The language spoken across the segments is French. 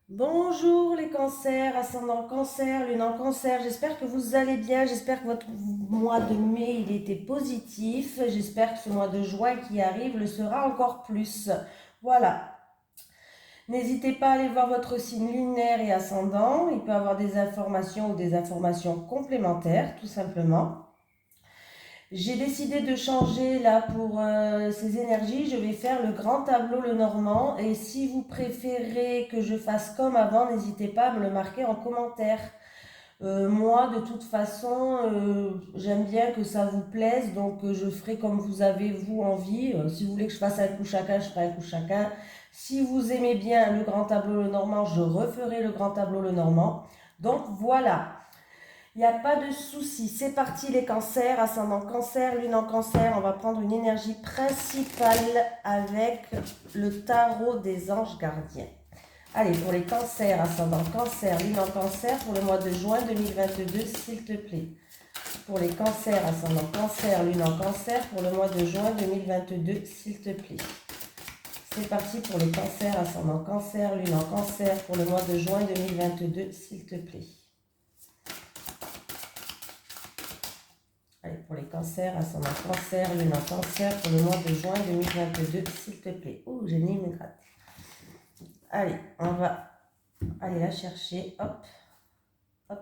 Bonjour les cancers, ascendant cancer, lune en cancer, j'espère que vous allez bien, j'espère que votre mois de mai il était positif, j'espère que ce mois de juin qui arrive le sera encore plus. Voilà, n'hésitez pas à aller voir votre signe lunaire et ascendant, il peut avoir des informations ou des informations complémentaires tout simplement. J'ai décidé de changer là pour ces énergies. Je vais faire le grand tableau le normand. Et si vous préférez que je fasse comme avant, n'hésitez pas à me le marquer en commentaire. Moi, de toute façon, j'aime bien que ça vous plaise. Donc, je ferai comme vous avez, vous, envie. Si vous voulez que je fasse un coup chacun, je ferai un coup chacun. Si vous aimez bien le grand tableau le normand, je referai le grand tableau le normand. Donc, voilà. Il n'y a pas de souci. C'est parti les cancers, ascendant cancer, lune en cancer. On va prendre une énergie principale avec le tarot des anges gardiens. Allez, pour les cancers, ascendant cancer, lune en cancer, pour le mois de juin 2022, s'il te plaît. Pour les cancers, ascendant cancer, lune en cancer, pour le mois de juin 2022, s'il te plaît. C'est parti pour les cancers, ascendant cancer, lune en cancer, pour le mois de juin 2022, s'il te plaît. Allez, pour les cancers, ascendant cancer, lune en cancer, pour le mois de juin 2022, s'il te plaît. Ouh, j'ai mis une gratte. Allez, on va aller la chercher. Hop, hop.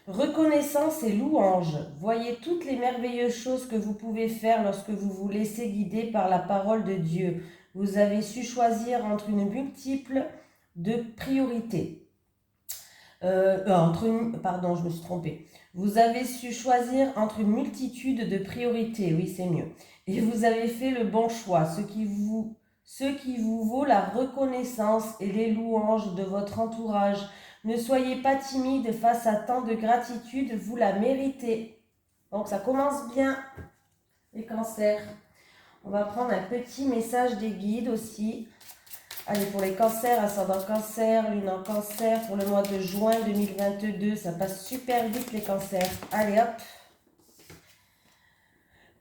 Reconnaissance et louange. Voyez toutes les merveilleuses choses que vous pouvez faire lorsque vous vous laissez guider par la parole de Dieu. Vous avez su choisir entre une multiple de priorités. Pardon, je me suis trompée. Vous avez su choisir entre une multitude de priorités, oui c'est mieux. Et vous avez fait le bon choix, ce qui vous vaut la reconnaissance et les louanges de votre entourage. Ne soyez pas timide face à tant de gratitude, vous la méritez. Donc ça commence bien, les cancers. On va prendre un petit message des guides aussi. Allez, pour les cancers, ascendant cancer, lune en cancer, pour le mois de juin 2022, ça passe super vite les cancers. Allez hop.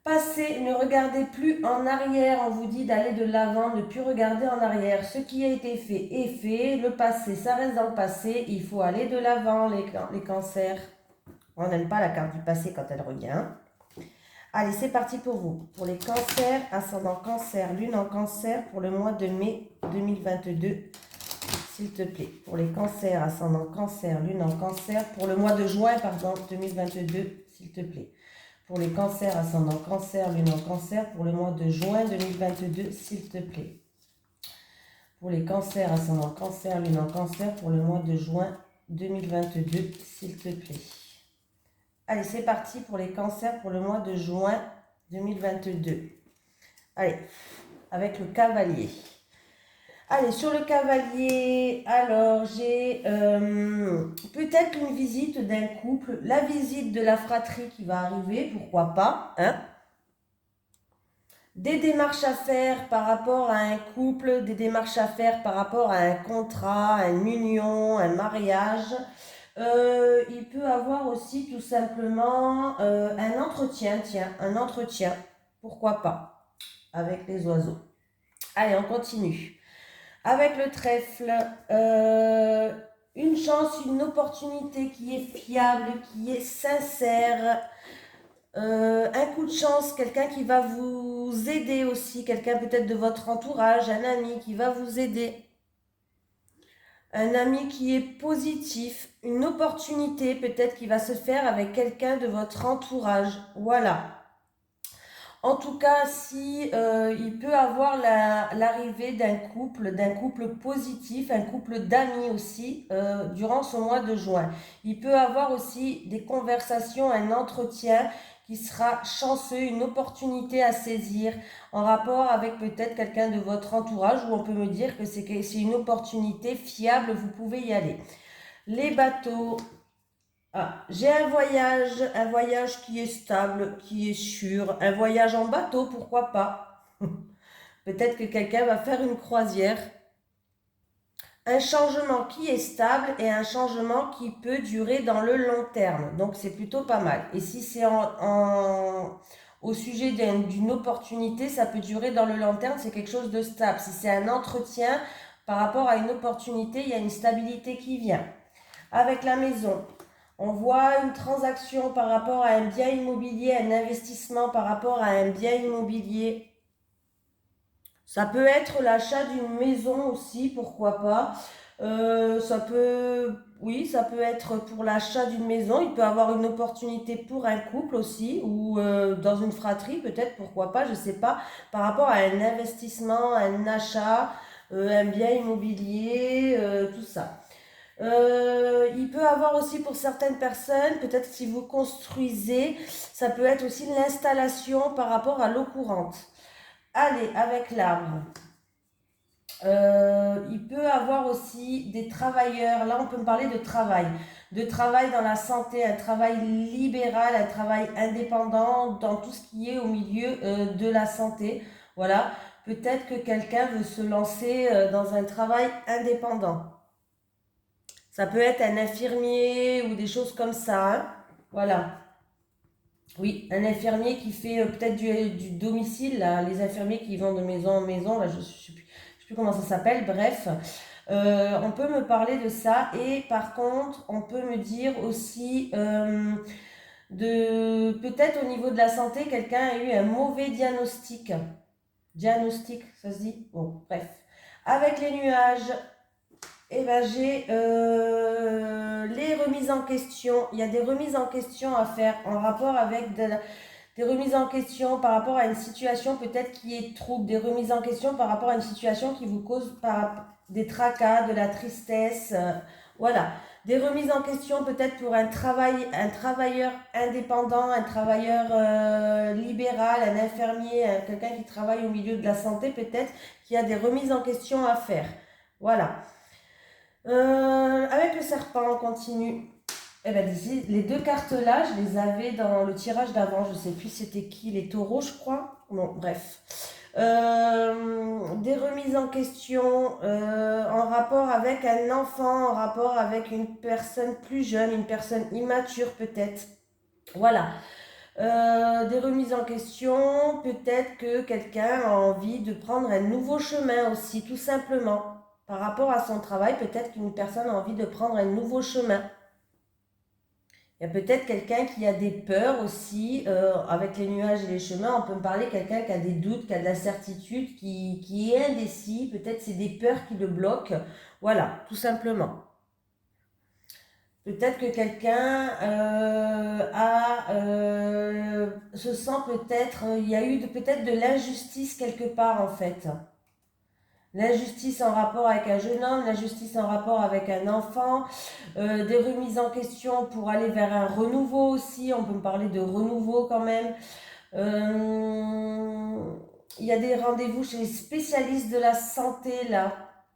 Passez, ne regardez plus en arrière, on vous dit d'aller de l'avant, ne plus regarder en arrière. Ce qui a été fait est fait, le passé, ça reste dans le passé, il faut aller de l'avant les cancers. On n'aime pas la carte du passé quand elle revient. Allez, c'est parti pour vous. Pour les cancers, ascendant cancer, lune en cancer, pour le mois de mai 2022, s'il te plaît. Pour les cancers, ascendant cancer, lune en cancer, pour le mois de juin, 2022, s'il te plaît. Pour les cancers, ascendant cancer, lune en cancer, pour le mois de juin 2022, s'il te plaît. Pour les cancers, ascendant cancer, lune en cancer, pour le mois de juin 2022, s'il te plaît. Allez, c'est parti pour les cancers pour le mois de juin 2022. Allez, avec le cavalier. Allez, sur le cavalier, alors j'ai peut-être une visite d'un couple, la visite de la fratrie qui va arriver, pourquoi pas, hein? Des démarches à faire par rapport à un couple, des démarches à faire par rapport à un contrat, une union, un mariage. Il peut avoir aussi tout simplement un entretien, tiens, un entretien, pourquoi pas, avec les oiseaux. Allez, on continue. Avec le trèfle, une chance, une opportunité qui est fiable, qui est sincère, un coup de chance, quelqu'un qui va vous aider aussi, quelqu'un peut-être de votre entourage, un ami qui va vous aider. Un ami qui est positif, une opportunité peut-être qui va se faire avec quelqu'un de votre entourage. Voilà. En tout cas, si il peut avoir l'arrivée d'un couple positif, un couple d'amis aussi, durant ce mois de juin. Il peut avoir aussi des conversations, un entretien qui sera chanceux, une opportunité à saisir en rapport avec peut-être quelqu'un de votre entourage où on peut me dire que c'est une opportunité fiable, vous pouvez y aller. Les bateaux. Ah, j'ai un voyage qui est stable, qui est sûr, un voyage en bateau, pourquoi pas. Peut-être que quelqu'un va faire une croisière. Un changement qui est stable et un changement qui peut durer dans le long terme. Donc c'est plutôt pas mal. Et si c'est au sujet d'une opportunité, ça peut durer dans le long terme, c'est quelque chose de stable. Si c'est un entretien, par rapport à une opportunité, il y a une stabilité qui vient. Avec la maison, on voit une transaction par rapport à un bien immobilier, un investissement par rapport à un bien immobilier. Ça peut être l'achat d'une maison aussi, pourquoi pas. Oui, ça peut être pour l'achat d'une maison. Il peut avoir une opportunité pour un couple aussi, ou dans une fratrie peut-être, pourquoi pas, je ne sais pas, par rapport à un investissement, un achat, un bien immobilier, tout ça. Il peut avoir aussi pour certaines personnes, peut-être si vous construisez, ça peut être aussi l'installation par rapport à l'eau courante. Allez, avec l'arbre. Il peut avoir aussi des travailleurs, là on peut me parler de travail dans la santé, un travail libéral, un travail indépendant dans tout ce qui est au milieu de la santé. Voilà, peut-être que quelqu'un veut se lancer dans un travail indépendant. Ça peut être un infirmier ou des choses comme ça, hein. Voilà. Oui, un infirmier qui fait peut-être du domicile, là, les infirmiers qui vont de maison en maison, là, je ne sais plus comment ça s'appelle, bref. On peut me parler de ça et par contre, on peut me dire aussi de peut-être au niveau de la santé, quelqu'un a eu un mauvais diagnostic. Diagnostic, ça se dit? Bon, bref. Avec les nuages, eh ben, j'ai les remises en question. Il y a des remises en question à faire en rapport avec des remises en question par rapport à une situation peut-être qui est trouble, des remises en question par rapport à une situation qui vous cause des tracas, de la tristesse, voilà. Des remises en question peut-être pour un travailleur indépendant, un travailleur libéral, un infirmier, quelqu'un qui travaille au milieu de la santé peut-être, qui a des remises en question à faire. Voilà. Avec le serpent, on continue. Eh ben, d'ici, les deux cartes là, je les avais dans le tirage d'avant. Je sais plus c'était qui, les taureaux, je crois. Bon, bref. Des remises en question en rapport avec un enfant, en rapport avec une personne plus jeune, une personne immature peut-être. Voilà. Des remises en question, peut-être que quelqu'un a envie de prendre un nouveau chemin aussi, tout simplement. Par rapport à son travail, peut-être qu'une personne a envie de prendre un nouveau chemin. Il y a peut-être quelqu'un qui a des peurs aussi, avec les nuages et les chemins. On peut me parler de quelqu'un qui a des doutes, qui a de l'incertitude, qui est indécis. Peut-être c'est des peurs qui le bloquent. Voilà, tout simplement. Peut-être que quelqu'un se sent peut-être, il y a eu peut-être de l'injustice quelque part en fait. L'injustice en rapport avec un jeune homme, l'injustice en rapport avec un enfant, des remises en question pour aller vers un renouveau aussi, on peut me parler de renouveau quand même. Il y a des rendez-vous chez les spécialistes de la santé là.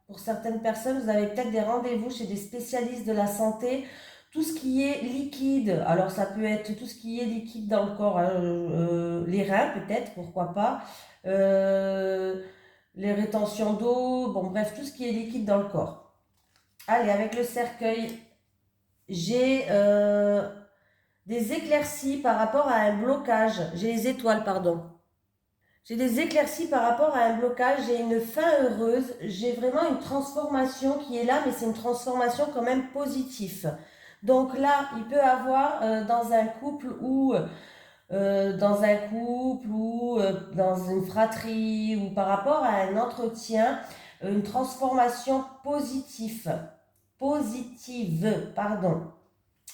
Pour certaines personnes, vous avez peut-être des rendez-vous chez des spécialistes de la santé. Tout ce qui est liquide, alors ça peut être tout ce qui est liquide dans le corps, hein, les reins peut-être, pourquoi pas. Euh, les rétentions d'eau, bon bref, tout ce qui est liquide dans le corps. Allez, avec le cercueil, j'ai des éclaircies par rapport à un blocage. J'ai les étoiles, pardon. J'ai des éclaircies par rapport à un blocage, j'ai une fin heureuse, j'ai vraiment une transformation qui est là, mais c'est une transformation quand même positive. Donc là, il peut avoir dans un couple ou dans une fratrie ou par rapport à un entretien, une transformation positive, pardon.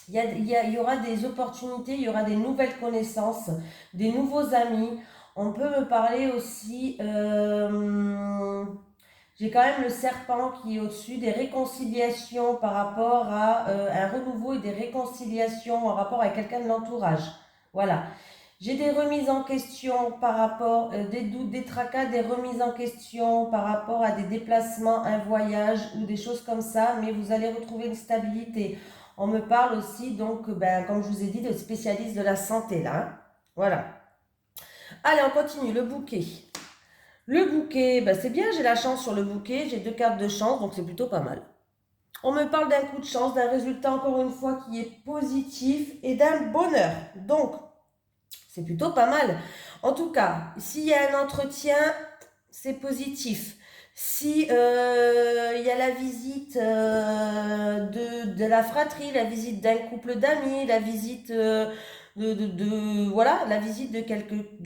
Il y aura des opportunités, il y aura des nouvelles connaissances, des nouveaux amis. On peut me parler aussi, j'ai quand même le serpent qui est au-dessus, des réconciliations par rapport à un renouveau et des réconciliations en rapport avec quelqu'un de l'entourage. Voilà. J'ai des remises en question par rapport, des doutes, des tracas, des remises en question par rapport à des déplacements, un voyage ou des choses comme ça, mais vous allez retrouver une stabilité. On me parle aussi, donc, ben, comme je vous ai dit, de spécialistes de la santé, là, hein. Voilà. Allez, on continue, le bouquet. Le bouquet, ben, c'est bien, j'ai la chance sur le bouquet, j'ai deux cartes de chance, donc c'est plutôt pas mal. On me parle d'un coup de chance, d'un résultat, encore une fois, qui est positif et d'un bonheur. Donc, c'est plutôt pas mal. En tout cas, s'il y a un entretien, c'est positif. Si il y a la visite de la fratrie, la visite d'un couple d'amis, la visite voilà, la visite de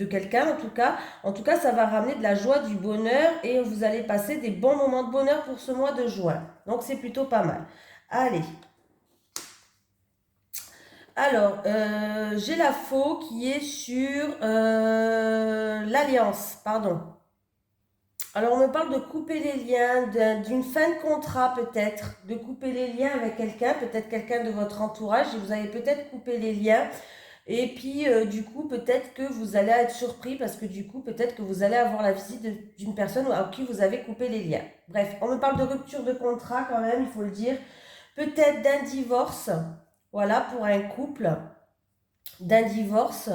quelqu'un en tout cas, ça va ramener de la joie, du bonheur et vous allez passer des bons moments de bonheur pour ce mois de juin. Donc c'est plutôt pas mal. Allez. Alors, j'ai la faux qui est sur l'alliance, pardon. Alors, on me parle de couper les liens, d'une fin de contrat peut-être, de couper les liens avec quelqu'un, peut-être quelqu'un de votre entourage, et vous avez peut-être coupé les liens, et puis du coup, peut-être que vous allez être surpris, parce que du coup, peut-être que vous allez avoir la visite d'une personne à qui vous avez coupé les liens. Bref, on me parle de rupture de contrat quand même, il faut le dire, peut-être d'un divorce, voilà, pour un couple, d'un divorce.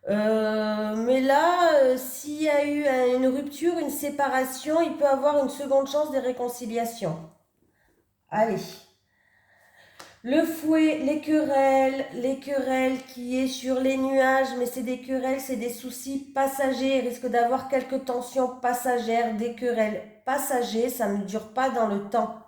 Mais là, s'il y a eu une rupture, une séparation, il peut avoir une seconde chance de réconciliation. Allez. Le fouet, les querelles qui est sur les nuages, mais c'est des querelles, c'est des soucis passagers. Il risque d'avoir quelques tensions passagères, des querelles passagers, ça ne dure pas dans le temps.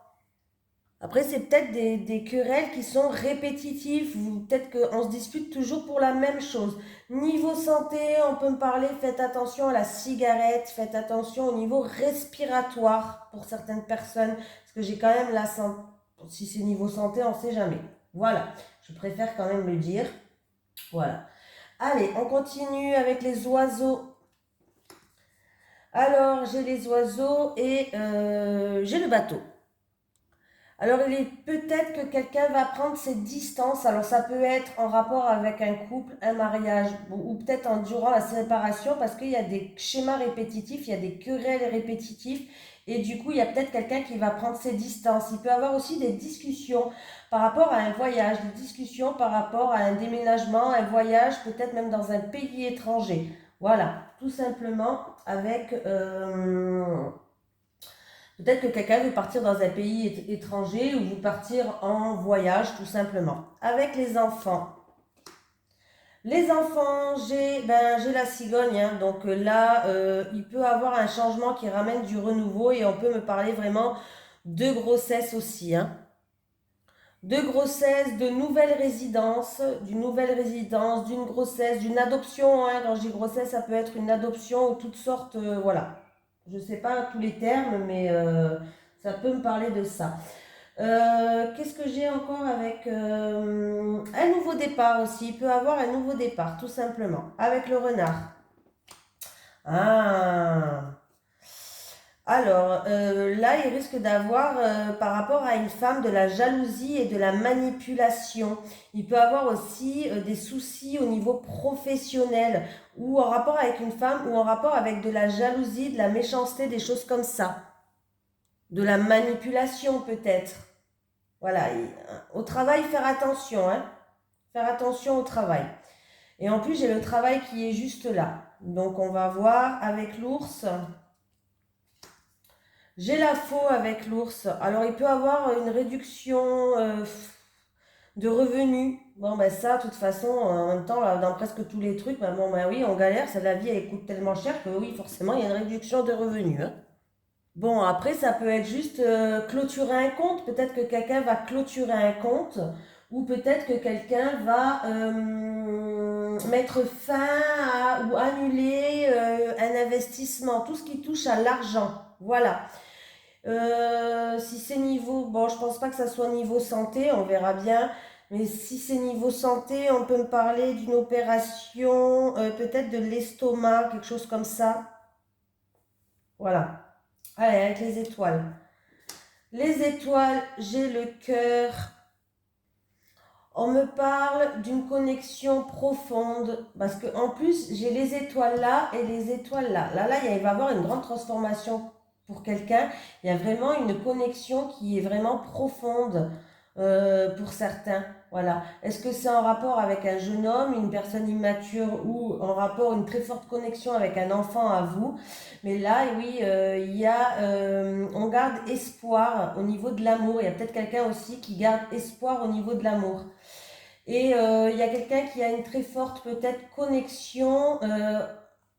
Après, c'est peut-être des querelles qui sont répétitives, ou peut-être qu'on se dispute toujours pour la même chose. Niveau santé, on peut me parler, faites attention à la cigarette, faites attention au niveau respiratoire pour certaines personnes, parce que j'ai quand même la santé. Si c'est niveau santé, on ne sait jamais. Voilà, je préfère quand même le dire. Voilà. Allez, on continue avec les oiseaux. Alors, j'ai les oiseaux et j'ai le bateau. Alors, il est peut-être que quelqu'un va prendre ses distances. Alors, ça peut être en rapport avec un couple, un mariage, ou peut-être en durant la séparation, parce qu'il y a des schémas répétitifs, il y a des querelles répétitives, et du coup, il y a peut-être quelqu'un qui va prendre ses distances. Il peut y avoir aussi des discussions par rapport à un voyage, des discussions par rapport à un déménagement, un voyage, peut-être même dans un pays étranger. Voilà, tout simplement avec... peut-être que quelqu'un veut partir dans un pays étranger ou vous partir en voyage tout simplement. Avec les enfants. Les enfants, j'ai la cigogne, hein, donc là, il peut avoir un changement qui ramène du renouveau et on peut me parler vraiment de grossesse aussi. Hein. De grossesse, de nouvelle résidence, d'une nouvelle résidence, d'une grossesse, d'une adoption. Hein. Quand je dis grossesse, ça peut être une adoption ou toutes sortes, voilà. Je ne sais pas tous les termes, mais ça peut me parler de ça. Qu'est-ce que j'ai encore avec un nouveau départ aussi. Il peut avoir un nouveau départ, tout simplement, avec le renard. Ah. Alors, là, il risque d'avoir, par rapport à une femme, de la jalousie et de la manipulation. Il peut avoir aussi des soucis au niveau professionnel, ou en rapport avec une femme, ou en rapport avec de la jalousie, de la méchanceté, des choses comme ça. De la manipulation peut-être. Voilà, au travail, faire attention, hein. Faire attention au travail. Et en plus, j'ai le travail qui est juste là. Donc, on va voir avec l'ours. J'ai la faux avec l'ours. Alors, il peut avoir une réduction de revenus. Bon, ben ça, de toute façon, en même temps, là, dans presque tous les trucs, ben bon, ben oui, on galère. La vie, elle coûte tellement cher que oui, forcément, il y a une réduction de revenus. Hein. Bon, après, ça peut être juste clôturer un compte. Peut-être que quelqu'un va clôturer un compte ou peut-être que quelqu'un va mettre fin ou annuler un investissement, tout ce qui touche à l'argent. Voilà. Si c'est niveau, bon, je pense pas que ça soit niveau santé, on verra bien. Mais si c'est niveau santé, on peut me parler d'une opération, peut-être de l'estomac, quelque chose comme ça. Voilà. Allez, avec les étoiles. Les étoiles, j'ai le cœur. On me parle d'une connexion profonde parce que en plus, j'ai les étoiles là et les étoiles là. Là, il va y avoir une grande transformation pour quelqu'un. Il y a vraiment une connexion qui est vraiment profonde pour certains. Voilà. Est-ce que c'est en rapport avec un jeune homme, une personne immature ou en rapport, une très forte connexion avec un enfant à vous? Mais là, oui, on garde espoir au niveau de l'amour. Il y a peut-être quelqu'un aussi qui garde espoir au niveau de l'amour. Et il y a quelqu'un qui a une très forte peut-être connexion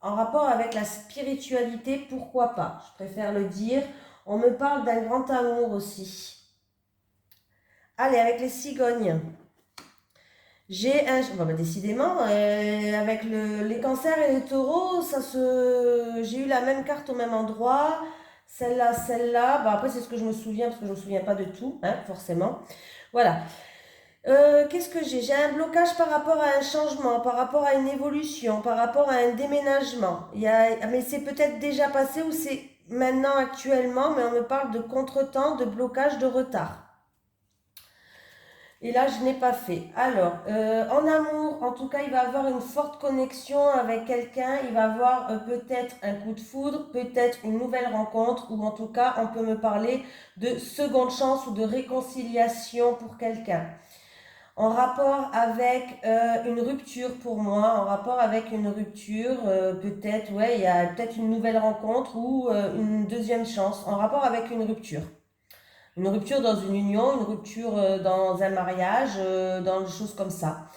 en rapport avec la spiritualité, pourquoi pas? Je préfère le dire. On me parle d'un grand amour aussi. Allez, avec les cigognes. J'ai un... Bon, bah, décidément, avec les cancers et les taureaux, j'ai eu la même carte au même endroit. Celle-là, celle-là. Bon, après, c'est ce que je me souviens, parce que je ne me souviens pas de tout, hein, forcément. Voilà. Qu'est-ce que j'ai? J'ai un blocage par rapport à un changement, par rapport à une évolution, par rapport à un déménagement. Mais c'est peut-être déjà passé ou c'est maintenant actuellement, mais on me parle de contretemps, de blocage, de retard. Et là, je n'ai pas fait. Alors, en amour, en tout cas, il va avoir une forte connexion avec quelqu'un. Il va avoir peut-être un coup de foudre, peut-être une nouvelle rencontre, ou en tout cas, on peut me parler de seconde chance ou de réconciliation pour quelqu'un. En rapport avec une rupture pour moi, en rapport avec une rupture, peut-être, ouais, il y a peut-être une nouvelle rencontre ou une deuxième chance, en rapport avec une rupture. Une rupture dans une union, une rupture dans un mariage, dans des choses comme ça.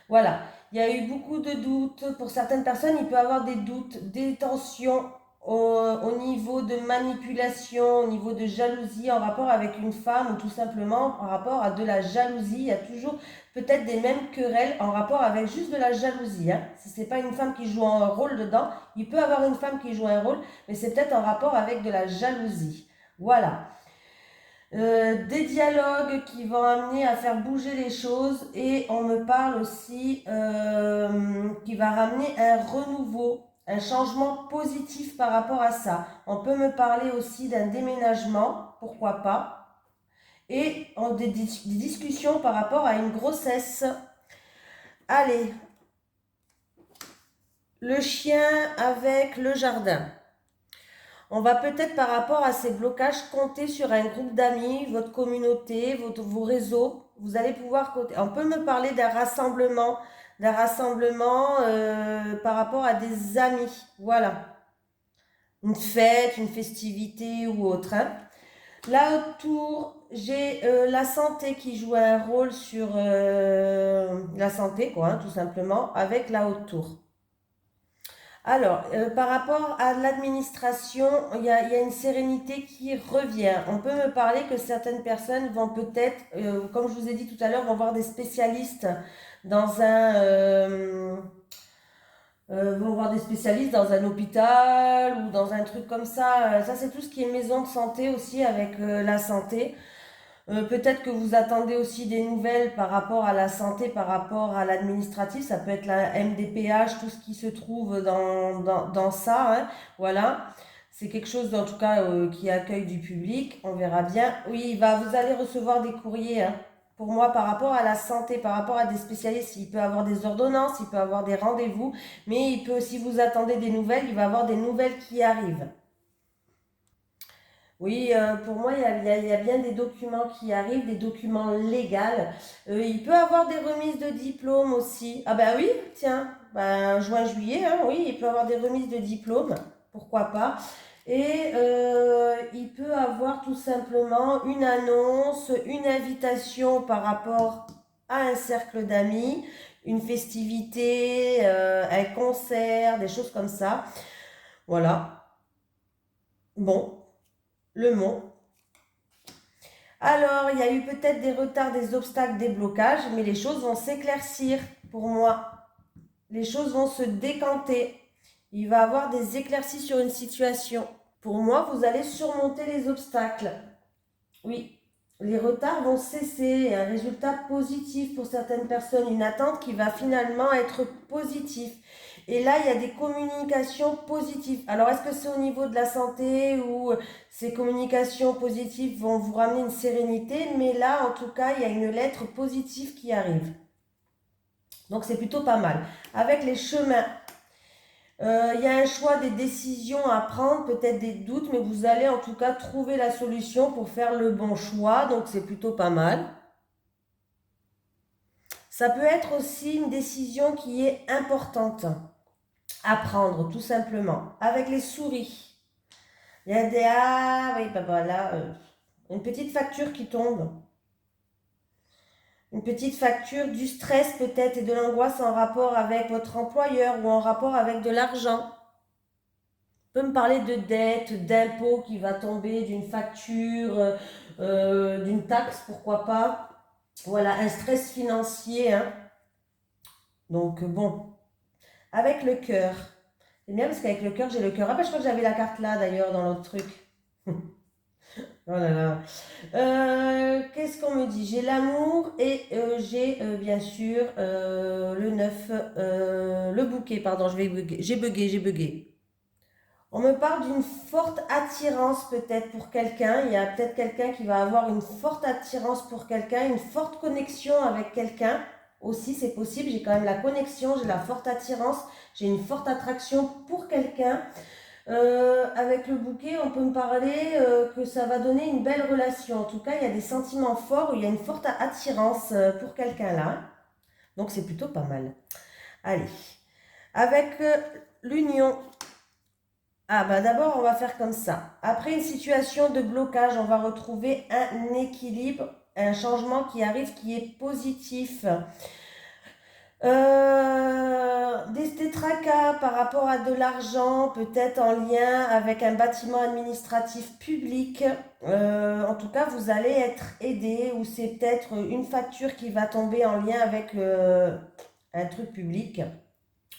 Voilà. Il y a eu beaucoup de doutes. Pour certaines personnes, il peut y avoir des doutes, des tensions au niveau de manipulation, au niveau de jalousie en rapport avec une femme ou tout simplement en rapport à de la jalousie. Il y a toujours peut-être des mêmes querelles en rapport avec juste de la jalousie. Hein. Si ce n'est pas une femme qui joue un rôle dedans, il peut y avoir une femme qui joue un rôle, mais c'est peut-être en rapport avec de la jalousie. Voilà. Des dialogues qui vont amener à faire bouger les choses et on me parle aussi qui va ramener un renouveau, un changement positif par rapport à ça. On peut me parler aussi d'un déménagement, pourquoi pas, et des discussions par rapport à une grossesse. Allez, le chien avec le jardin. On va peut-être par rapport à ces blocages compter sur un groupe d'amis, votre communauté, vos réseaux. Vous allez pouvoir compter. On peut me parler d'un rassemblement par rapport à des amis. Voilà. Une fête, une festivité ou autre. Hein. Là autour, j'ai la santé qui joue un rôle sur la santé, quoi, hein, tout simplement, avec la haute tour. Alors, par rapport à l'administration, il y a une sérénité qui revient. On peut me parler que certaines personnes vont peut-être, comme je vous ai dit tout à l'heure, vont voir des spécialistes dans vont voir des spécialistes dans un hôpital ou dans un truc comme ça. Ça, c'est tout ce qui est maison de santé aussi avec la santé. Peut-être que vous attendez aussi des nouvelles par rapport à la santé, par rapport à l'administratif. Ça peut être la MDPH, tout ce qui se trouve dans ça. Hein. Voilà. C'est quelque chose, en tout cas, qui accueille du public. On verra bien. Oui, vous allez recevoir des courriers. Hein. Pour moi, par rapport à la santé, par rapport à des spécialistes, il peut avoir des ordonnances, il peut avoir des rendez-vous. Mais il peut, si vous attendez des nouvelles, il va y avoir des nouvelles qui arrivent. Oui, pour moi, il y a bien des documents qui arrivent, des documents légaux. Il peut avoir des remises de diplômes aussi. Ah ben oui, tiens, ben, juin, juillet, hein, oui, il peut avoir des remises de diplômes, pourquoi pas. Et il peut avoir tout simplement une annonce, une invitation par rapport à un cercle d'amis, une festivité, un concert, des choses comme ça. Voilà. Bon, le mot. Alors, il y a eu peut-être des retards, des obstacles, des blocages, mais les choses vont s'éclaircir pour moi. Les choses vont se décanter. Il va y avoir des éclaircies sur une situation. Pour moi, vous allez surmonter les obstacles. Oui, les retards vont cesser. Un résultat positif pour certaines personnes, une attente qui va finalement être positive. Et là, il y a des communications positives. Alors, est-ce que c'est au niveau de la santé ou ces communications positives vont vous ramener une sérénité? Mais là, en tout cas, il y a une lettre positive qui arrive. Donc, c'est plutôt pas mal. Avec les chemins, il y a un choix, des décisions à prendre, peut-être des doutes, mais vous allez en tout cas trouver la solution pour faire le bon choix. Donc, c'est plutôt pas mal. Ça peut être aussi une décision qui est importante à prendre, tout simplement. Avec les souris, il y a des... Ah oui, bah voilà, une petite facture qui tombe. Une petite facture, du stress peut-être et de l'angoisse en rapport avec votre employeur ou en rapport avec de l'argent. On peut me parler de dette, d'impôt qui va tomber, d'une facture, d'une taxe, pourquoi pas. Voilà, un stress financier, hein. Donc bon, avec le cœur. C'est bien parce qu'avec le cœur, j'ai le cœur. Ah ben, je crois que j'avais la carte là d'ailleurs dans l'autre truc. Oh là là. Qu'est-ce qu'on me dit? J'ai l'amour et j'ai bien sûr le 9, le bouquet, pardon, j'ai bugué. On me parle d'une forte attirance peut-être pour quelqu'un. Il y a peut-être quelqu'un qui va avoir une forte attirance pour quelqu'un, une forte connexion avec quelqu'un. Aussi, c'est possible. J'ai quand même la connexion, j'ai la forte attirance, j'ai une forte attraction pour quelqu'un. Avec le bouquet, on peut me parler que ça va donner une belle relation. En tout cas, il y a des sentiments forts, il y a une forte attirance pour quelqu'un là. Donc, c'est plutôt pas mal. Allez. Avec l'union. Ah bah d'abord, on va faire comme ça. Après une situation de blocage, on va retrouver un équilibre, un changement qui arrive qui est positif. Des tracas par rapport à de l'argent, peut-être en lien avec un bâtiment administratif public. En tout cas, vous allez être aidé ou c'est peut-être une facture qui va tomber en lien avec un truc public.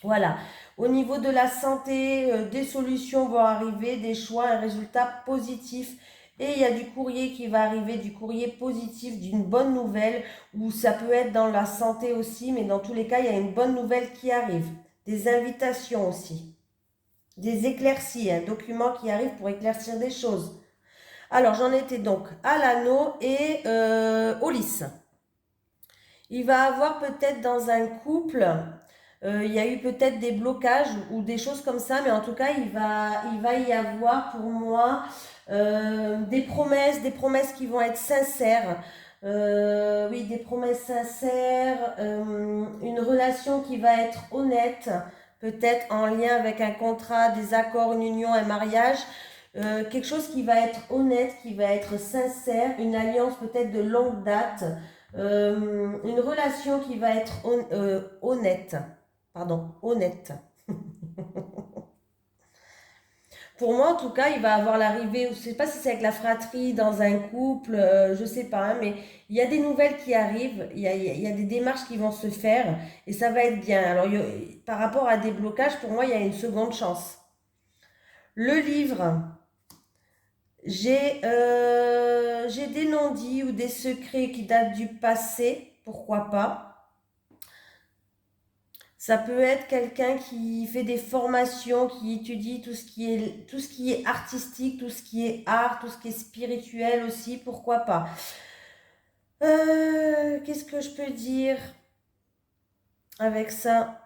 Voilà. Au niveau de la santé, des solutions vont arriver, des choix, un résultat positif. Et il y a du courrier qui va arriver, du courrier positif, d'une bonne nouvelle, ou ça peut être dans la santé aussi, mais dans tous les cas, il y a une bonne nouvelle qui arrive. Des invitations aussi. Des éclaircies, un document qui arrive pour éclaircir des choses. Alors, j'en étais donc à l'anneau et au lys. Il va avoir peut-être dans un couple il y a eu peut-être des blocages ou des choses comme ça, mais en tout cas, il va y avoir pour moi des promesses qui vont être sincères. Oui, des promesses sincères, une relation qui va être honnête, peut-être en lien avec un contrat, des accords, une union, un mariage. Quelque chose qui va être honnête, qui va être sincère, une alliance peut-être de longue date, une relation qui va être honnête. Pardon, honnête. Pour moi, en tout cas, il va avoir l'arrivée, je ne sais pas si c'est avec la fratrie, dans un couple, je ne sais pas, hein, mais il y a des nouvelles qui arrivent, il y a des démarches qui vont se faire et ça va être bien. Alors, par rapport à des blocages, pour moi, il y a une seconde chance. Le livre, j'ai des non-dits ou des secrets qui datent du passé, pourquoi pas. Ça peut être quelqu'un qui fait des formations, qui étudie tout ce qui est artistique, tout ce qui est art, tout ce qui est spirituel aussi, pourquoi pas. Qu'est-ce que je peux dire avec ça?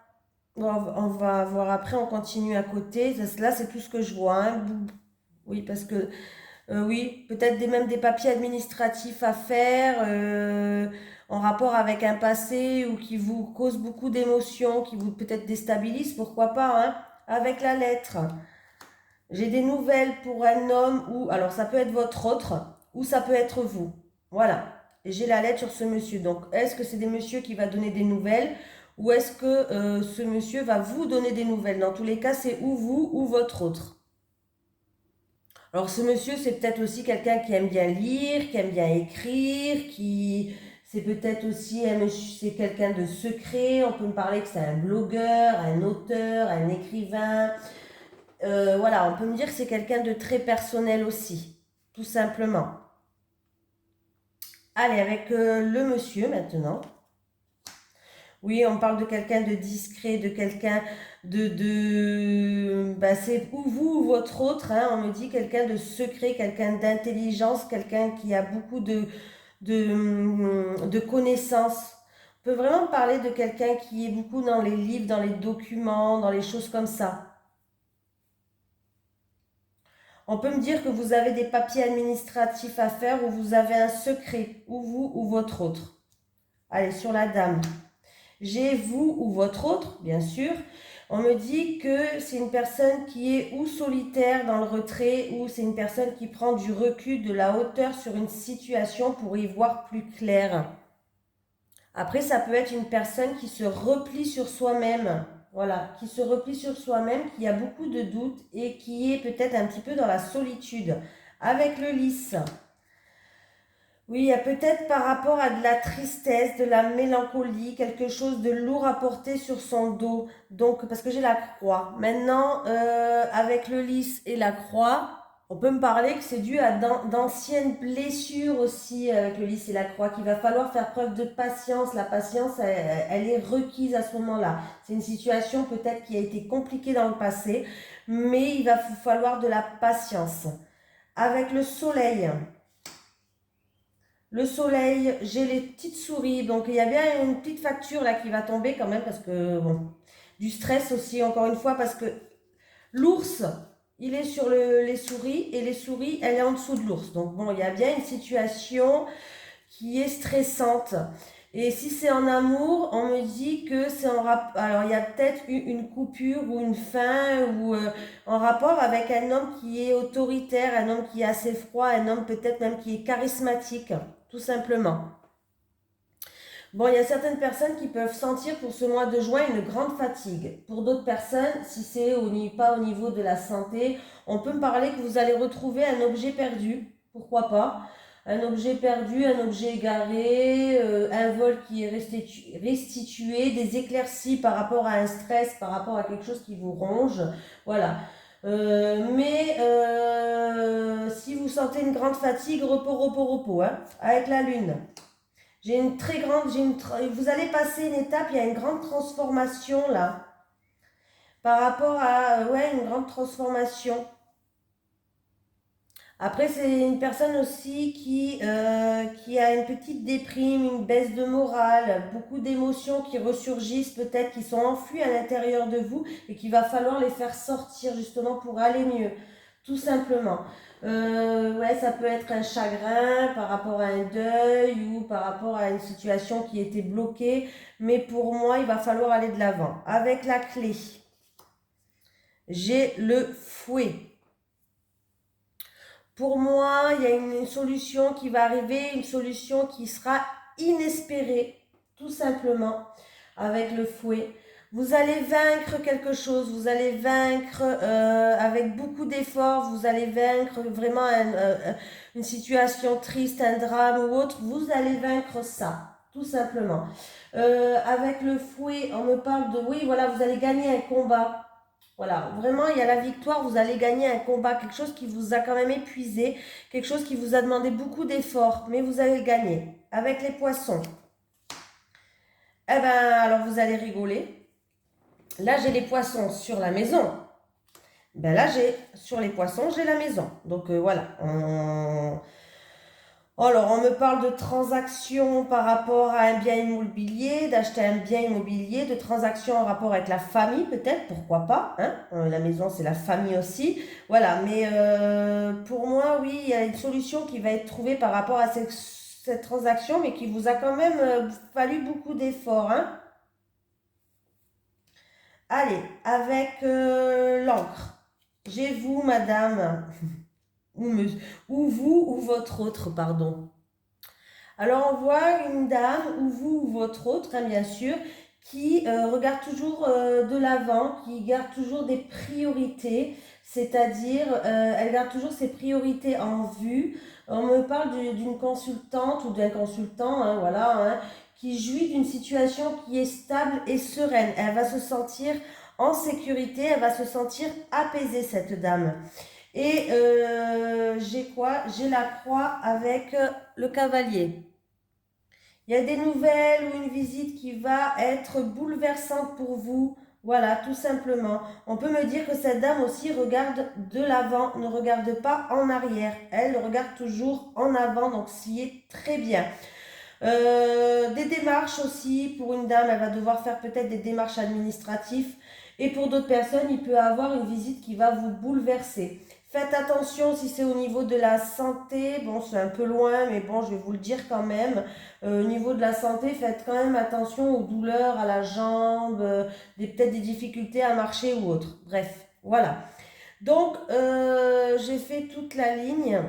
Bon, on va voir après, on continue à côté. Là, c'est tout ce que je vois, hein. Oui, parce que oui, peut-être même des papiers administratifs à faire en rapport avec un passé ou qui vous cause beaucoup d'émotions, qui vous peut-être déstabilisent, pourquoi pas, hein, avec la lettre. J'ai des nouvelles pour un homme ou, alors ça peut être votre autre ou ça peut être vous. Voilà. Et j'ai la lettre sur ce monsieur. Donc, est-ce que c'est des messieurs qui va donner des nouvelles ou est-ce que ce monsieur va vous donner des nouvelles? Dans tous les cas, c'est ou vous ou votre autre. Alors ce monsieur, c'est peut-être aussi quelqu'un qui aime bien lire, qui aime bien écrire, qui c'est peut-être aussi c'est quelqu'un de secret. On peut me parler que c'est un blogueur, un auteur, un écrivain. Voilà, on peut me dire que c'est quelqu'un de très personnel aussi, tout simplement. Allez, avec le monsieur maintenant. Oui, on parle de quelqu'un de discret, de quelqu'un bah, c'est ou vous ou votre autre, hein, on me dit quelqu'un de secret, quelqu'un d'intelligence, quelqu'un qui a beaucoup de connaissances. On peut vraiment parler de quelqu'un qui est beaucoup dans les livres, dans les documents, dans les choses comme ça. On peut me dire que vous avez des papiers administratifs à faire ou vous avez un secret, ou vous ou votre autre. Allez, sur la dame. J'ai vous ou votre autre, bien sûr. On me dit que c'est une personne qui est ou solitaire dans le retrait ou c'est une personne qui prend du recul, de la hauteur sur une situation pour y voir plus clair. Après, ça peut être une personne qui se replie sur soi-même. voilà, qui se replie sur soi-même, qui a beaucoup de doutes et qui est peut-être un petit peu dans la solitude. Avec le lys, oui, il y a peut-être par rapport à de la tristesse, de la mélancolie, quelque chose de lourd à porter sur son dos. Donc, parce que j'ai la croix. Maintenant, avec le lys et la croix, on peut me parler que c'est dû à d'anciennes blessures aussi avec le lys et la croix, qu'il va falloir faire preuve de patience. La patience, elle est requise à ce moment-là. C'est une situation peut-être qui a été compliquée dans le passé, mais il va falloir de la patience. Avec le soleil. Le soleil, j'ai les petites souris, donc il y a bien une petite facture là qui va tomber quand même parce que bon, du stress aussi encore une fois parce que l'ours, il est sur les souris et les souris, elle est en dessous de l'ours. Donc bon, il y a bien une situation qui est stressante. Et si c'est en amour, on me dit que c'est en rapport. Alors il y a peut-être une coupure ou une fin ou en rapport avec un homme qui est autoritaire, un homme qui est assez froid, un homme peut-être même qui est charismatique, tout simplement. Bon, il y a certaines personnes qui peuvent sentir pour ce mois de juin une grande fatigue. Pour d'autres personnes, si c'est pas au niveau de la santé, on peut me parler que vous allez retrouver un objet perdu. Pourquoi pas? Un objet perdu, un objet égaré, un vol qui est restitué, des éclaircies par rapport à un stress, par rapport à quelque chose qui vous ronge. Voilà. Mais si vous sentez une grande fatigue, repos, repos, repos, hein, avec la lune. J'ai une très grande, vous allez passer une étape, il y a une grande transformation là, par rapport à, ouais, une grande transformation. Après, c'est une personne aussi qui a une petite déprime, une baisse de morale, beaucoup d'émotions qui ressurgissent peut-être, qui sont enfouies à l'intérieur de vous et qu'il va falloir les faire sortir justement pour aller mieux, tout simplement. Ouais, ça peut être un chagrin par rapport à un deuil ou par rapport à une situation qui était bloquée, mais pour moi, il va falloir aller de l'avant. Avec la clé, j'ai le fouet. Pour moi, il y a une solution qui va arriver, une solution qui sera inespérée, tout simplement, avec le fouet. Vous allez vaincre quelque chose, vous allez vaincre avec beaucoup d'efforts, vous allez vaincre vraiment une situation triste, un drame ou autre, vous allez vaincre ça, tout simplement. Avec le fouet, on me parle de, oui, voilà, vous allez gagner un combat. Voilà, vraiment, il y a la victoire, vous allez gagner un combat, quelque chose qui vous a quand même épuisé, quelque chose qui vous a demandé beaucoup d'efforts, mais vous allez le gagner. Avec les poissons, eh ben, alors vous allez rigoler. Là, j'ai les poissons sur la maison. Ben là, sur les poissons, j'ai la maison. Donc voilà, alors, on me parle de transactions par rapport à un bien immobilier, d'acheter un bien immobilier, de transactions en rapport avec la famille, peut-être, pourquoi pas, hein. La maison, c'est la famille aussi. Voilà, mais pour moi, oui, il y a une solution qui va être trouvée par rapport à cette transaction, mais qui vous a quand même fallu beaucoup d'efforts, hein. Allez, avec l'encre. J'ai vous, madame, ou, ou vous, ou votre autre, pardon. Alors on voit une dame, ou vous ou votre autre, hein, bien sûr, qui regarde toujours de l'avant, qui garde toujours des priorités, c'est-à-dire elle garde toujours ses priorités en vue. On me parle d'une consultante ou d'un consultant, hein, voilà, hein, qui jouit d'une situation qui est stable et sereine. Elle va se sentir en sécurité, elle va se sentir apaisée, cette dame. Et j'ai quoi? J'ai la croix avec le cavalier. Il y a des nouvelles ou une visite qui va être bouleversante pour vous. Voilà, tout simplement. On peut me dire que cette dame aussi regarde de l'avant, ne regarde pas en arrière. Elle regarde toujours en avant, donc s'y est très bien. Des démarches aussi, pour une dame, elle va devoir faire peut-être des démarches administratives. Et pour d'autres personnes, il peut avoir une visite qui va vous bouleverser. Faites attention si c'est au niveau de la santé. Bon, c'est un peu loin, mais bon, je vais vous le dire quand même. Au niveau de la santé, faites quand même attention aux douleurs à la jambe, peut-être des difficultés à marcher ou autre. Bref, voilà. Donc, j'ai fait toute la ligne.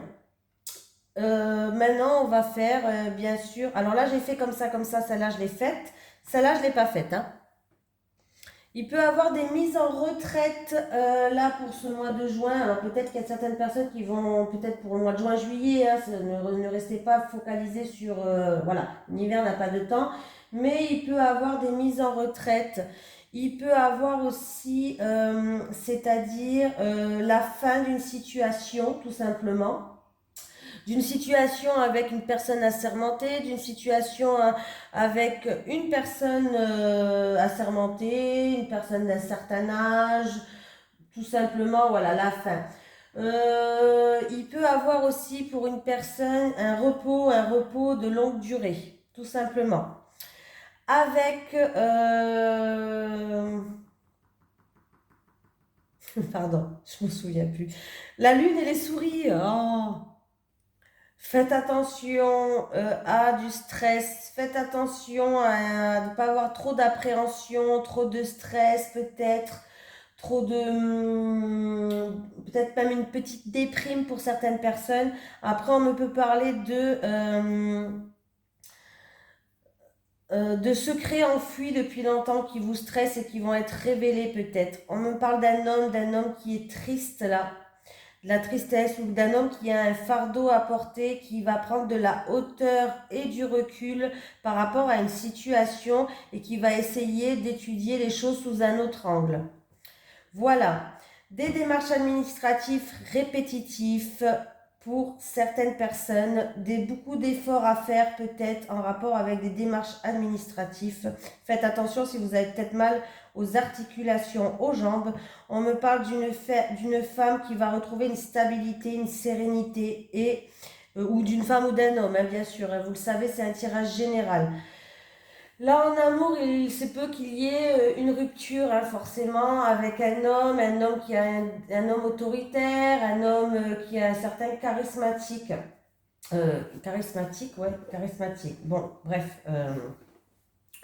Maintenant, on va faire, bien sûr. Alors là, j'ai fait comme ça, celle-là, je l'ai faite. Celle-là, je ne l'ai pas faite, hein. Il peut avoir des mises en retraite là pour ce mois de juin. Alors peut-être qu'il y a certaines personnes qui vont, peut-être pour le mois de juin, juillet, hein, ne restez pas focalisés sur... voilà, l'hiver n'a pas de temps. Mais il peut avoir des mises en retraite. Il peut avoir aussi, c'est-à-dire la fin d'une situation, tout simplement. D'une situation avec une personne assermentée, d'une situation avec une personne assermentée, une personne d'un certain âge, tout simplement, voilà, la fin. Il peut avoir aussi pour une personne un repos de longue durée, tout simplement. Avec, pardon, je me souviens plus. La lune et les souris, oh. Faites attention à du stress, faites attention à ne pas avoir trop d'appréhension, trop de stress peut-être, trop de... peut-être même une petite déprime pour certaines personnes. Après, on me peut parler de secrets enfouis depuis longtemps qui vous stressent et qui vont être révélés peut-être. On me parle d'un homme qui est triste là, de la tristesse, ou d'un homme qui a un fardeau à porter, qui va prendre de la hauteur et du recul par rapport à une situation et qui va essayer d'étudier les choses sous un autre angle. Voilà, des démarches administratives répétitives pour certaines personnes, beaucoup d'efforts à faire peut-être en rapport avec des démarches administratives. Faites attention si vous avez peut-être mal aux articulations, aux jambes. On me parle d'une femme qui va retrouver une stabilité, une sérénité, et ou d'une femme ou d'un homme, hein, bien sûr. Vous le savez, c'est un tirage général. Là, en amour, il se peut qu'il y ait une rupture, hein, forcément, avec un homme qui a un homme autoritaire, un homme qui a un certain charismatique. Charismatique, ouais, charismatique. Bon, bref,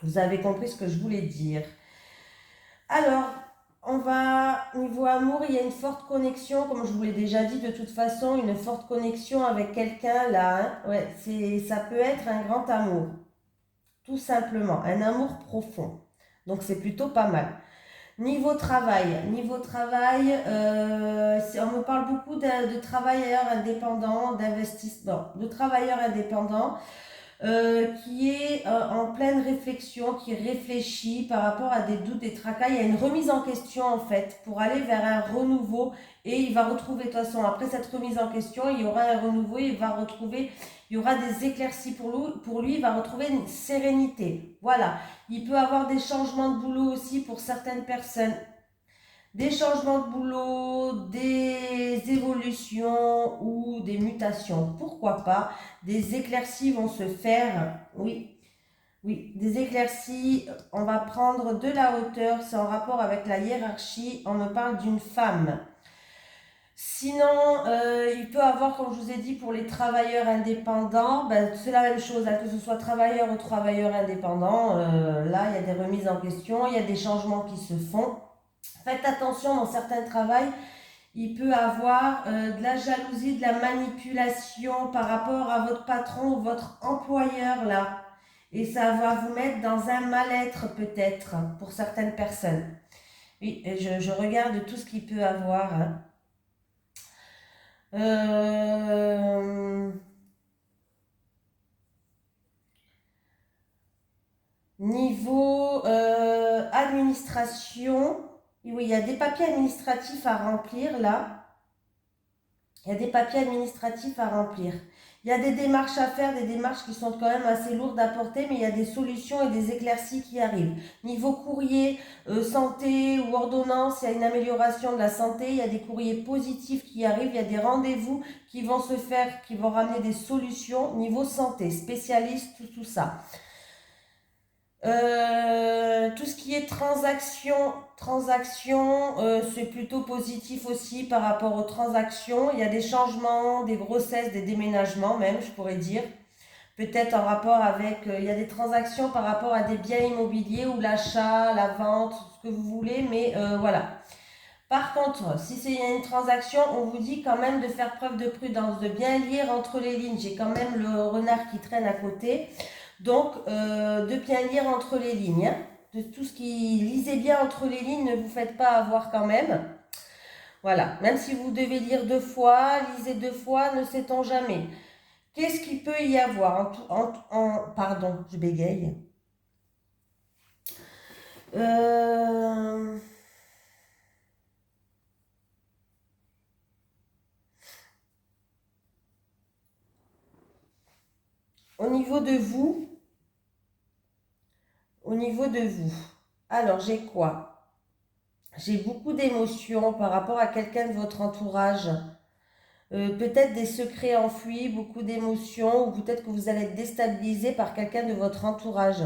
vous avez compris ce que je voulais dire. Alors, niveau amour, il y a une forte connexion, comme je vous l'ai déjà dit, de toute façon, une forte connexion avec quelqu'un là, hein. Ouais, ça peut être un grand amour. Tout simplement, un amour profond. Donc c'est plutôt pas mal. Niveau travail, on me parle beaucoup de travailleurs indépendants, d'investissement, de travailleurs indépendants qui est en pleine réflexion, qui réfléchit par rapport à des doutes, des tracas. Il y a une remise en question en fait pour aller vers un renouveau et il va retrouver, de toute façon, après cette remise en question, il y aura un renouveau, il y aura des éclaircies pour lui, il va retrouver une sérénité. Voilà, il peut avoir des changements de boulot aussi pour certaines personnes. Des changements de boulot, des évolutions ou des mutations, pourquoi pas. Des éclaircies vont se faire, oui, oui, des éclaircies, on va prendre de la hauteur, c'est en rapport avec la hiérarchie, on me parle d'une femme. Sinon, il peut avoir, comme je vous ai dit, pour les travailleurs indépendants, c'est la même chose, hein, que ce soit travailleur ou travailleur indépendant, là, il y a des remises en question, il y a des changements qui se font. Faites attention dans certains travails, il peut avoir de la jalousie, de la manipulation par rapport à votre patron ou votre employeur là. Et ça va vous mettre dans un mal-être peut-être pour certaines personnes. Oui, je regarde tout ce qu'il peut avoir. Hein. Niveau administration, oui, il y a des papiers administratifs à remplir là. Il y a des papiers administratifs à remplir. Il y a des démarches à faire, des démarches qui sont quand même assez lourdes à porter, mais il y a des solutions et des éclaircies qui arrivent. Niveau courrier, santé ou ordonnance, il y a une amélioration de la santé, il y a des courriers positifs qui arrivent, il y a des rendez-vous qui vont se faire, qui vont ramener des solutions. Niveau santé, spécialiste, tout ça. Tout ce qui est transaction, c'est plutôt positif aussi par rapport aux transactions. Il y a des changements, des grossesses, des déménagements même, je pourrais dire. Peut-être en rapport avec, il y a des transactions par rapport à des biens immobiliers ou l'achat, la vente, ce que vous voulez, mais voilà. Par contre, si c'est une transaction, on vous dit quand même de faire preuve de prudence, de bien lire entre les lignes. J'ai quand même le renard qui traîne à côté. Donc, de bien lire entre les lignes. de tout ce qui... Lisez bien entre les lignes, ne vous faites pas avoir quand même. Voilà, même si vous devez lire 2 fois, lisez 2 fois, ne sait-on jamais. Qu'est-ce qu'il peut y avoir pardon, je bégaye. Euh, au niveau de vous, au niveau de vous, alors j'ai quoi? J'ai beaucoup d'émotions par rapport à quelqu'un de votre entourage. Peut-être des secrets enfouis, beaucoup d'émotions, ou peut-être que vous allez être déstabilisé par quelqu'un de votre entourage.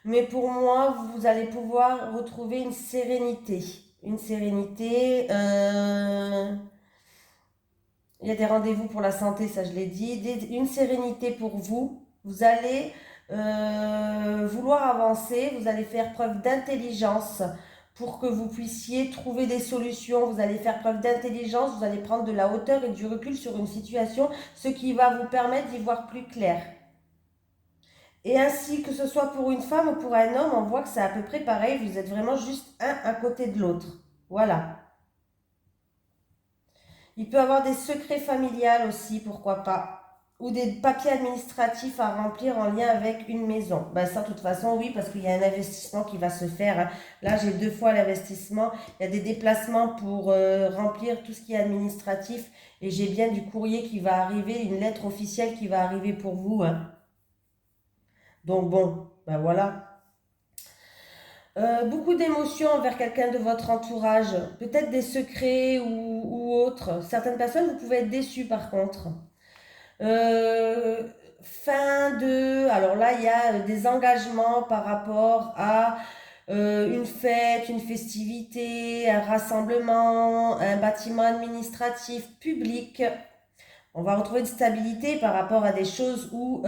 Mais pour moi, vous allez pouvoir retrouver une sérénité. Une sérénité. Il y a des rendez-vous pour la santé, ça je l'ai dit. Une sérénité pour vous. Vous allez vouloir avancer. Vous allez faire preuve d'intelligence pour que vous puissiez trouver des solutions. Vous allez faire preuve d'intelligence. Vous allez prendre de la hauteur et du recul sur une situation, ce qui va vous permettre d'y voir plus clair. Et ainsi, que ce soit pour une femme ou pour un homme, on voit que c'est à peu près pareil. Vous êtes vraiment juste un à côté de l'autre. Voilà. Il peut avoir des secrets familiales aussi, pourquoi pas. Ou des papiers administratifs à remplir en lien avec une maison. Ben ça, de toute façon, oui, parce qu'il y a un investissement qui va se faire, hein. Là, j'ai 2 fois l'investissement. Il y a des déplacements pour remplir tout ce qui est administratif. Et j'ai bien du courrier qui va arriver, une lettre officielle qui va arriver pour vous, hein. Donc bon, ben voilà. Beaucoup d'émotions envers quelqu'un de votre entourage, peut-être des secrets ou autres. Certaines personnes, vous pouvez être déçus par contre. Euh, Alors là, il y a des engagements par rapport à une fête, une festivité, un rassemblement, un bâtiment administratif public. On va retrouver une stabilité par rapport à des choses où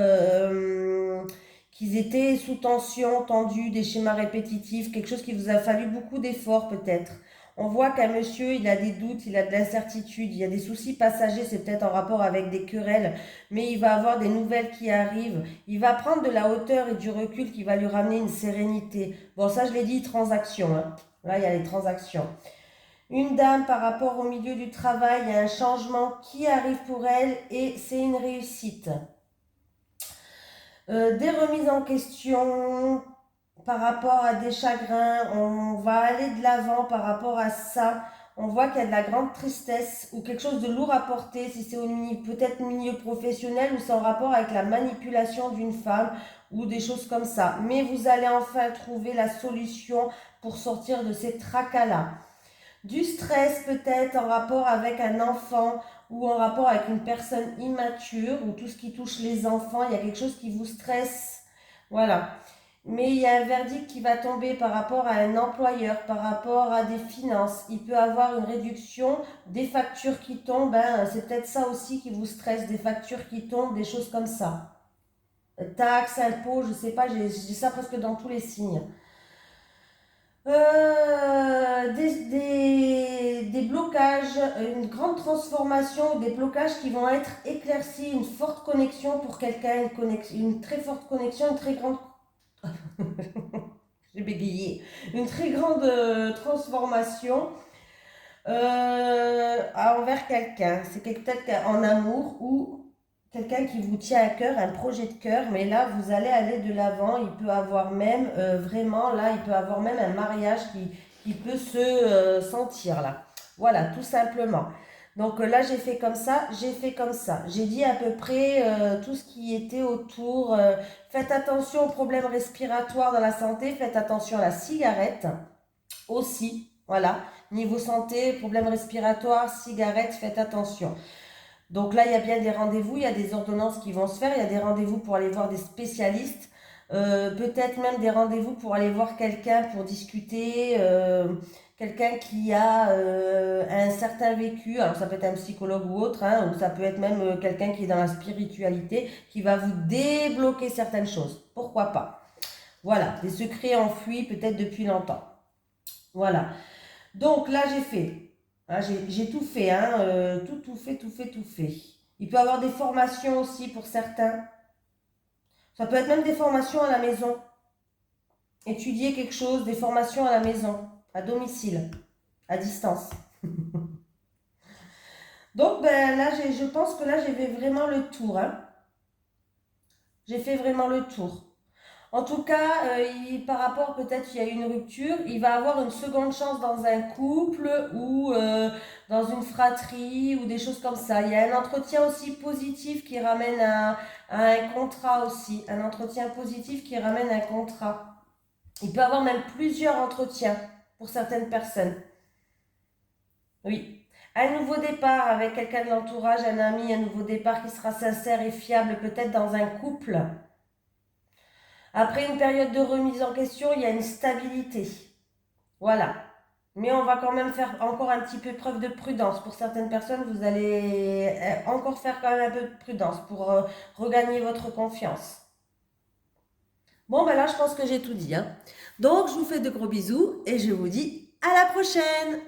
qu'ils étaient sous tension, tendus, des schémas répétitifs, quelque chose qui vous a fallu beaucoup d'efforts peut-être. On voit qu'un monsieur, il a des doutes, il a de l'incertitude, il y a des soucis passagers, c'est peut-être en rapport avec des querelles, mais il va avoir des nouvelles qui arrivent. Il va prendre de la hauteur et du recul qui va lui ramener une sérénité. Bon, ça je l'ai dit, transaction, hein. Là, il y a les transactions. Une dame par rapport au milieu du travail, il y a un changement qui arrive pour elle et c'est une réussite. Des remises en question par rapport à des chagrins, on va aller de l'avant par rapport à ça. On voit qu'il y a de la grande tristesse ou quelque chose de lourd à porter, si c'est peut-être milieu professionnel ou c'est en rapport avec la manipulation d'une femme ou des choses comme ça. Mais vous allez enfin trouver la solution pour sortir de ces tracas-là. Du stress peut-être en rapport avec un enfant ou en rapport avec une personne immature ou tout ce qui touche les enfants, il y a quelque chose qui vous stresse. Voilà. Mais il y a un verdict qui va tomber par rapport à un employeur, par rapport à des finances. Il peut avoir une réduction des factures qui tombent. Hein. C'est peut-être ça aussi qui vous stresse, des factures qui tombent, des choses comme ça. Taxes, impôts, je sais pas, j'ai ça presque dans tous les signes. Des blocages, une grande transformation, des blocages qui vont être éclaircis, une forte connexion pour quelqu'un, une très forte connexion, une très grande... J'ai bégayé. Une très grande transformation envers quelqu'un. C'est peut-être en amour ou quelqu'un qui vous tient à cœur, un projet de cœur, mais là, vous allez aller de l'avant. Il peut avoir même, vraiment, là, il peut avoir même un mariage qui peut se sentir là. Voilà, tout simplement. Donc là, j'ai fait comme ça, j'ai fait comme ça. J'ai dit à peu près tout ce qui était autour. Faites attention aux problèmes respiratoires dans la santé, faites attention à la cigarette aussi. Voilà, niveau santé, problèmes respiratoires, cigarette, faites attention. Donc là, il y a bien des rendez-vous, il y a des ordonnances qui vont se faire, il y a des rendez-vous pour aller voir des spécialistes, peut-être même des rendez-vous pour aller voir quelqu'un pour discuter, quelqu'un qui a un certain vécu, alors ça peut être un psychologue ou autre, hein, ou ça peut être même quelqu'un qui est dans la spiritualité, qui va vous débloquer certaines choses. Pourquoi pas? Voilà, des secrets enfouis peut-être depuis longtemps. Voilà. Donc là, j'ai fait. Hein, j'ai tout fait, hein, tout fait, tout fait, tout fait. Il peut y avoir des formations aussi pour certains. Ça peut être même des formations à la maison. étudier quelque chose, des formations à la maison, à domicile, à distance. Donc, ben, là, je pense que là, j'ai fait vraiment le tour. Hein. J'ai fait vraiment le tour. En tout cas, par rapport, peut-être il y a eu une rupture, il va avoir une seconde chance dans un couple ou dans une fratrie ou des choses comme ça. Il y a un entretien aussi positif qui ramène à un contrat aussi. Un entretien positif qui ramène un contrat. Il peut avoir même plusieurs entretiens pour certaines personnes. Oui. Un nouveau départ avec quelqu'un de l'entourage, un ami, un nouveau départ qui sera sincère et fiable, peut-être dans un couple. Après une période de remise en question, il y a une stabilité. Voilà. Mais on va quand même faire encore un petit peu preuve de prudence. Pour certaines personnes, vous allez encore faire quand même un peu de prudence pour regagner votre confiance. Bon, ben là, je pense que j'ai tout dit. Hein. Donc, je vous fais de gros bisous et je vous dis à la prochaine!